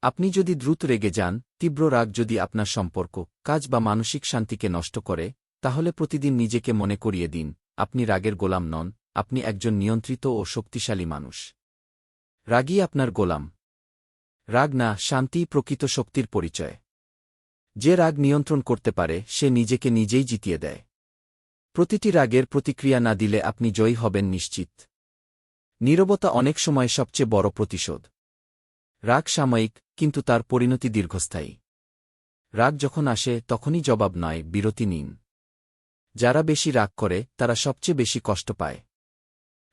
আপনি যদি দ্রুত রেগে যান, তীব্র রাগ যদি আপনার সম্পর্ক, কাজ বা মানসিক শান্তিকে নষ্ট করে, তাহলে প্রতিদিন নিজেকে মনে করিয়ে দিন, আপনি রাগের গোলাম নন, আপনি একজন নিয়ন্ত্রিত ও শক্তিশালী মানুষ। রাগই আপনার গোলাম। রাগ না, শান্তিই প্রকৃত শক্তির পরিচয়। যে রাগ নিয়ন্ত্রণ করতে পারে সে নিজেকে নিজেই জিতিয়ে দেয়। প্রতিটি রাগের প্রতিক্রিয়া না দিলে আপনি জয়ী হবেন নিশ্চিত। নীরবতা অনেক সময় সবচেয়ে বড় প্রতিশোধ। রাগ সাময়িক, কিন্তু তার পরিণতি দীর্ঘস্থায়ী। রাগ যখন আসে তখনই জবাব নয়, বিরতি নিন। যারা বেশি রাগ করে তারা সবচেয়ে বেশি কষ্ট পায়।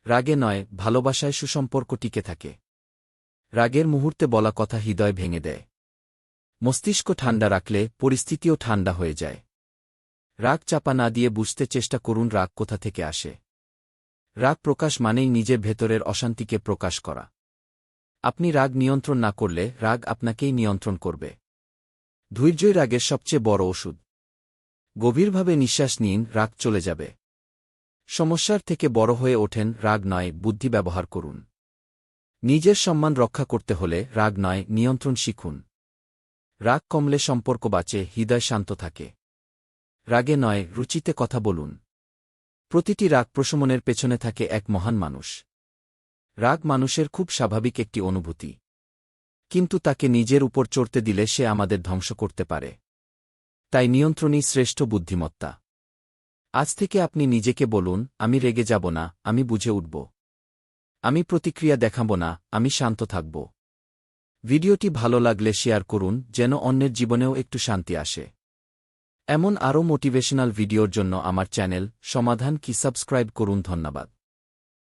রাগে নয়, ভালোবাসায় সুসম্পর্ক টিকে থাকে। রাগের মুহূর্তে বলা কথা হৃদয় ভেঙে দেয়। মস্তিষ্ক ঠান্ডা রাখলে পরিস্থিতিও ঠান্ডা হয়ে যায়। রাগ চাপা না দিয়ে বুঝতে চেষ্টা করুন রাগ কোথা থেকে আসে। রাগ প্রকাশ মানেই নিজের ভেতরের অশান্তিকে প্রকাশ করা। আপনি রাগ নিয়ন্ত্রণ না করলে রাগ আপনাকেই নিয়ন্ত্রণ করবে। ধৈর্যই রাগের সবচেয়ে বড় ওষুধ। গভীরভাবে নিঃশ্বাস নিন, রাগ চলে যাবে। সমস্যার থেকে বড় হয়ে ওঠেন, রাগ নয়, বুদ্ধি ব্যবহার করুন। নিজের সম্মান রক্ষা করতে হলে রাগ নয়, নিয়ন্ত্রণ শিখুন। রাগ কমলে সম্পর্ক বাঁচে, হৃদয় শান্ত থাকে। রাগে নয়, রুচিতে কথা বলুন। প্রতিটি রাগ প্রশমনের পেছনে থাকে এক মহান মানুষ। রাগ মানুষের খুব স্বাভাবিক একটি অনুভূতি। কিন্তু তাকে নিজের উপর চড়তে দিলে সে আমাদের ধ্বংস করতে পারে। তাই নিয়ন্ত্রণই শ্রেষ্ঠ বুদ্ধিমত্তা। আজ থেকে আপনি নিজেকে বলুন, আমি রেগে যাব না, আমি বুঝে উঠব। আমি প্রতিক্রিয়া দেখাব না, আমি শান্ত থাকব। ভিডিওটি ভালো লাগলে শেয়ার করুন, যেন অন্যের জীবনেও একটু শান্তি আসে। এমন আরও মোটিভেশনাল ভিডিওর জন্য আমার চ্যানেল সমাধান কি সাবস্ক্রাইব করুন। ধন্যবাদ।